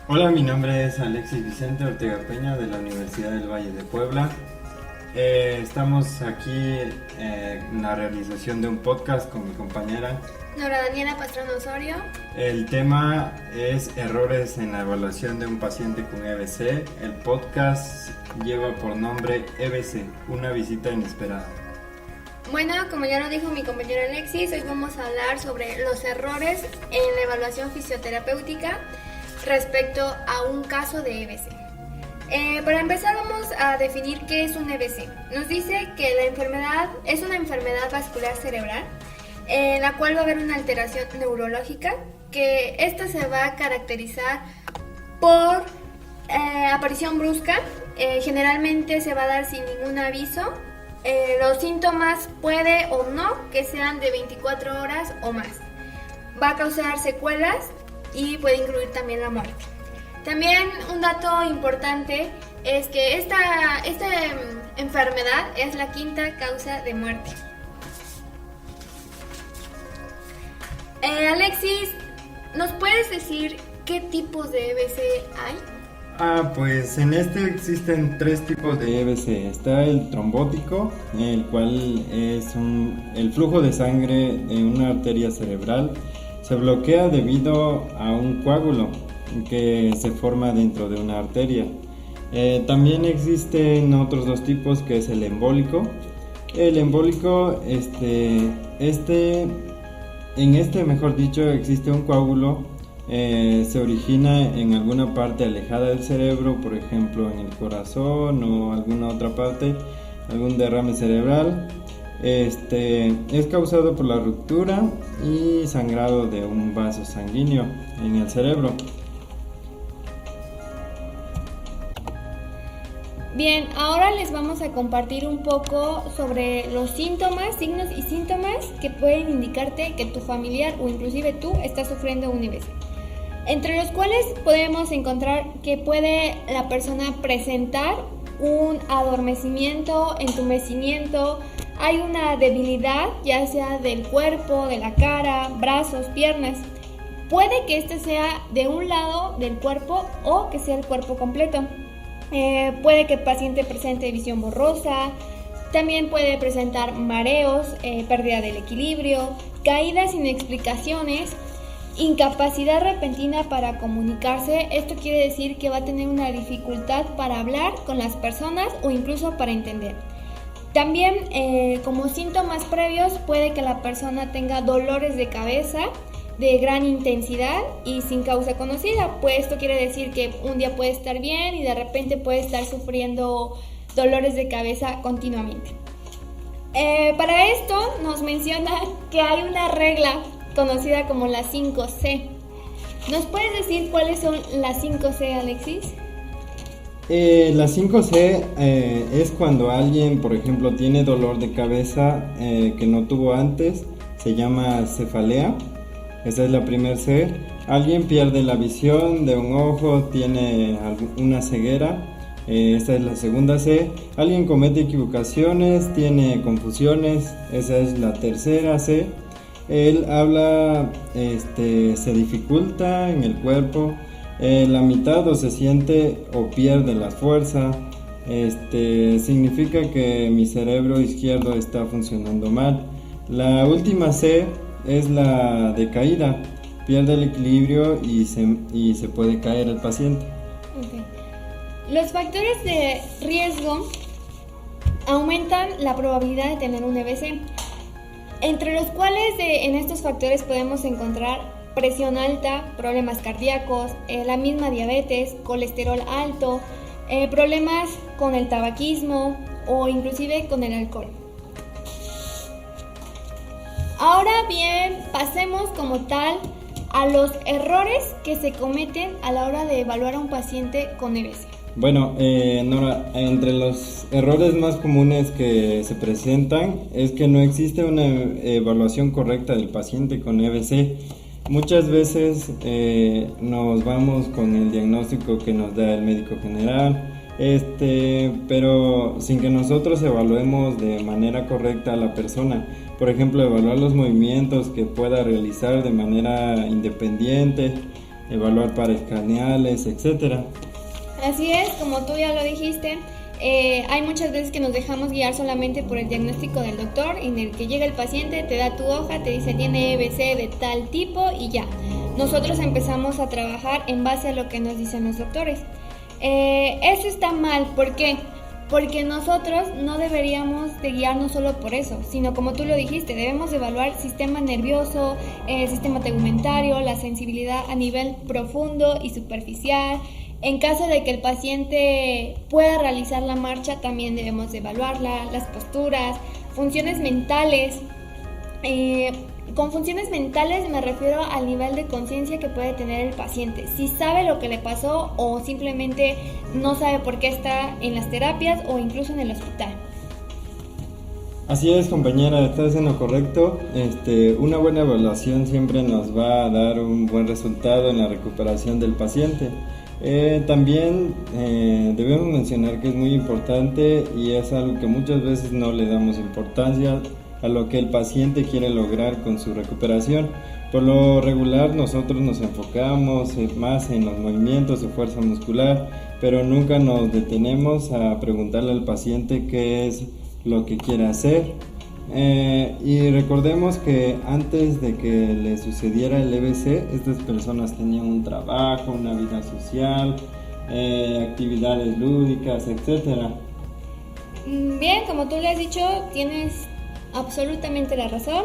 Hola, mi nombre es Alexis Vicente Ortega Peña de la Universidad del Valle de Puebla. Estamos aquí en la realización de un podcast con mi compañera. Nora Daniela Pastrana Osorio. El tema es errores en la evaluación de un paciente con EBC. El podcast lleva por nombre EBC, una visita inesperada. Bueno, como ya lo dijo mi compañero Alexis, hoy vamos a hablar sobre los errores en la evaluación fisioterapéutica respecto a un caso de EBC. Para empezar vamos a definir qué es un EBC. Nos dice que la enfermedad es una enfermedad vascular cerebral en la cual va a haber una alteración neurológica, que esta se va a caracterizar por aparición brusca, generalmente se va a dar sin ningún aviso. Los síntomas puede o no que sean de 24 horas o más. Va a causar secuelas y puede incluir también la muerte. También un dato importante es que esta enfermedad es la quinta causa de muerte. Alexis, ¿nos puedes decir qué tipos de EBC hay? Pues en este existen tres tipos de EBC. Está el trombótico, el cual es el flujo de sangre en una arteria cerebral. Se bloquea debido a un coágulo que se forma dentro de una arteria. También existen otros dos tipos, que es el embólico. El embólico, mejor dicho, existe un coágulo. Se origina en alguna parte alejada del cerebro, por ejemplo en el corazón o alguna otra parte, algún derrame cerebral. Es causado por la ruptura y sangrado de un vaso sanguíneo en el cerebro. Bien, ahora les vamos a compartir un poco sobre los síntomas, signos y síntomas que pueden indicarte que tu familiar o inclusive tú estás sufriendo un EBC. Entre los cuales podemos encontrar que puede la persona presentar un adormecimiento, entumecimiento, hay una debilidad ya sea del cuerpo, de la cara, brazos, piernas. Puede que este sea de un lado del cuerpo o que sea el cuerpo completo. Puede que el paciente presente visión borrosa, también puede presentar mareos, pérdida del equilibrio, caídas sin explicaciones, incapacidad repentina para comunicarse. Esto quiere decir que va a tener una dificultad para hablar con las personas o incluso para entender. También como síntomas previos puede que la persona tenga dolores de cabeza de gran intensidad y sin causa conocida. Pues esto quiere decir que un día puede estar bien y de repente puede estar sufriendo dolores de cabeza continuamente. Para esto nos menciona que hay una regla conocida como la 5C. ¿Nos puedes decir cuáles son las 5C, Alexis? La 5C es cuando alguien, por ejemplo, tiene dolor de cabeza que no tuvo antes, se llama cefalea. Esa es la primera C. Alguien pierde la visión de un ojo, tiene una ceguera. Esta es la segunda C. Alguien comete equivocaciones, tiene confusiones. Esa es la tercera C. El habla se dificulta en el cuerpo, la mitad o se siente o pierde la fuerza. Significa que mi cerebro izquierdo está funcionando mal. La última C es la decaída, pierde el equilibrio y se puede caer el paciente. Okay. Los factores de riesgo aumentan la probabilidad de tener un EBC, entre los cuales en estos factores podemos encontrar presión alta, problemas cardíacos, la misma diabetes, colesterol alto, problemas con el tabaquismo o inclusive con el alcohol. Ahora bien, pasemos como tal a los errores que se cometen a la hora de evaluar a un paciente con EBC. Bueno, Nora, entre los errores más comunes que se presentan es que no existe una evaluación correcta del paciente con EBC. Muchas veces nos vamos con el diagnóstico que nos da el médico general, pero sin que nosotros evaluemos de manera correcta a la persona. Por ejemplo, evaluar los movimientos que pueda realizar de manera independiente, evaluar pares craneales, etcétera. Así es, como tú ya lo dijiste, hay muchas veces que nos dejamos guiar solamente por el diagnóstico del doctor, en el que llega el paciente, te da tu hoja, te dice tiene EBC de tal tipo y ya. Nosotros empezamos a trabajar en base a lo que nos dicen los doctores. Eso está mal, ¿por qué? Porque nosotros no deberíamos de guiarnos solo por eso, sino como tú lo dijiste, debemos evaluar sistema nervioso, sistema tegumentario, la sensibilidad a nivel profundo y superficial. En caso de que el paciente pueda realizar la marcha, también debemos de evaluarla, las posturas, funciones mentales. Con funciones mentales me refiero al nivel de conciencia que puede tener el paciente, si sabe lo que le pasó o simplemente no sabe por qué está en las terapias o incluso en el hospital. Así es, compañera, estás en lo correcto. Una buena evaluación siempre nos va a dar un buen resultado en la recuperación del paciente. También debemos mencionar que es muy importante y es algo que muchas veces no le damos importancia a lo que el paciente quiere lograr con su recuperación. Por lo regular nosotros nos enfocamos más en los movimientos de fuerza muscular, pero nunca nos detenemos a preguntarle al paciente qué es lo que quiere hacer. Y recordemos que antes de que le sucediera el EBC, estas personas tenían un trabajo, una vida social, actividades lúdicas, etc. Bien, como tú le has dicho, tienes absolutamente la razón.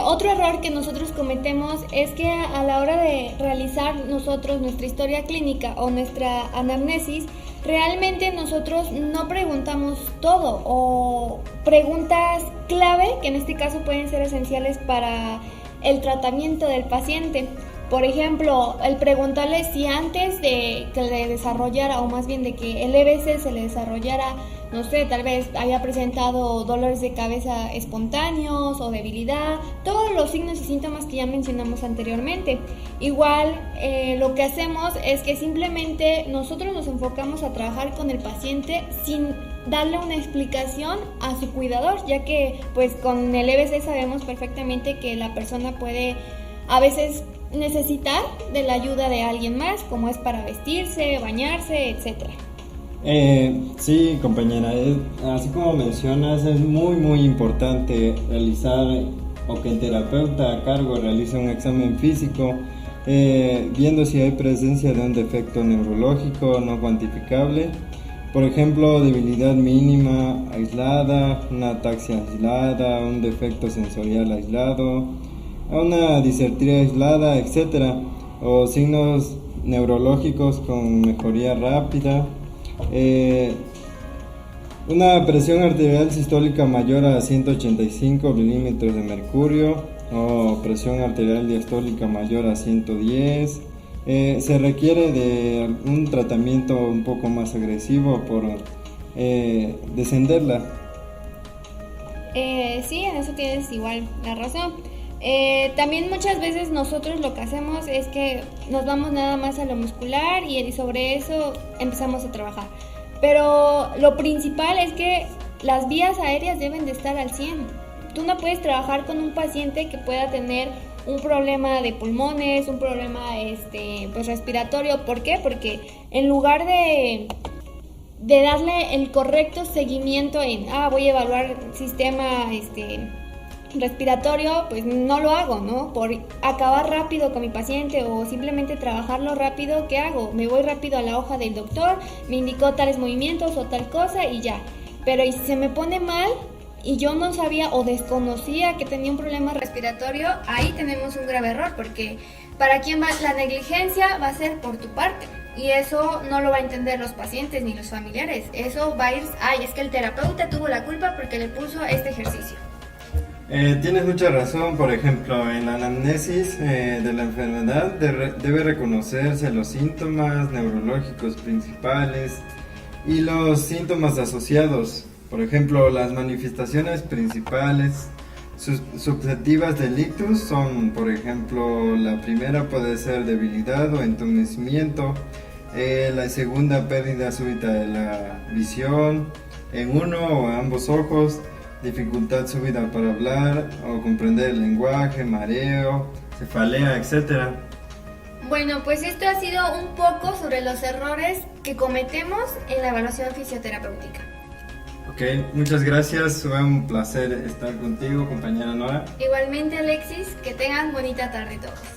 Otro error que nosotros cometemos es que a la hora de realizar nosotros nuestra historia clínica o nuestra anamnesis, realmente nosotros no preguntamos todo o preguntas clave que en este caso pueden ser esenciales para el tratamiento del paciente. Por ejemplo, el preguntarle si antes de que le desarrollara, o más bien de que el EBC se le desarrollara, no sé, tal vez haya presentado dolores de cabeza espontáneos o debilidad, todos los signos y síntomas que ya mencionamos anteriormente. Igual, lo que hacemos es que simplemente nosotros nos enfocamos a trabajar con el paciente sin darle una explicación a su cuidador, ya que pues con el EBC sabemos perfectamente que la persona puede a veces necesitar de la ayuda de alguien más, como es para vestirse, bañarse, etcétera. Sí, compañera, así como mencionas, es muy importante realizar o que el terapeuta a cargo realice un examen físico, viendo si hay presencia de un defecto neurológico no cuantificable, por ejemplo, debilidad mínima aislada, una ataxia aislada, un defecto sensorial aislado, una disertría aislada, etc. O signos neurológicos con mejoría rápida. Una presión arterial sistólica mayor a 185 milímetros de mercurio o presión arterial diastólica mayor a 110. Se requiere de un tratamiento un poco más agresivo por descenderla. Sí, en eso tienes igual la razón. También muchas veces nosotros lo que hacemos es que nos vamos nada más a lo muscular y sobre eso empezamos a trabajar. Pero lo principal es que las vías aéreas deben de estar al 100. Tú no puedes trabajar con un paciente que pueda tener un problema de pulmones, un problema pues respiratorio. ¿Por qué? Porque en lugar de darle el correcto seguimiento en voy a evaluar sistema respiratorio, pues no lo hago, ¿no? Por acabar rápido con mi paciente o simplemente trabajarlo rápido, ¿qué hago? Me voy rápido a la hoja del doctor, me indicó tales movimientos o tal cosa y ya. Pero y si se me pone mal y yo no sabía o desconocía que tenía un problema respiratorio, ahí tenemos un grave error, porque ¿para quién va? La negligencia va a ser por tu parte. Y eso no lo va a entender los pacientes ni los familiares. Eso va a ir, es que el terapeuta tuvo la culpa porque le puso este ejercicio. Tienes mucha razón. Por ejemplo, en la anamnesis de la enfermedad debe reconocerse los síntomas neurológicos principales y los síntomas asociados. Por ejemplo, las manifestaciones principales subjetivas del ictus son, por ejemplo, la primera puede ser debilidad o entumecimiento, la segunda pérdida súbita de la visión en uno o ambos ojos, dificultad súbita para hablar o comprender el lenguaje, mareo, cefalea, etc. Bueno, pues esto ha sido un poco sobre los errores que cometemos en la evaluación fisioterapéutica. Ok, muchas gracias, fue un placer estar contigo, compañera Nora. Igualmente, Alexis, que tengan bonita tarde todos.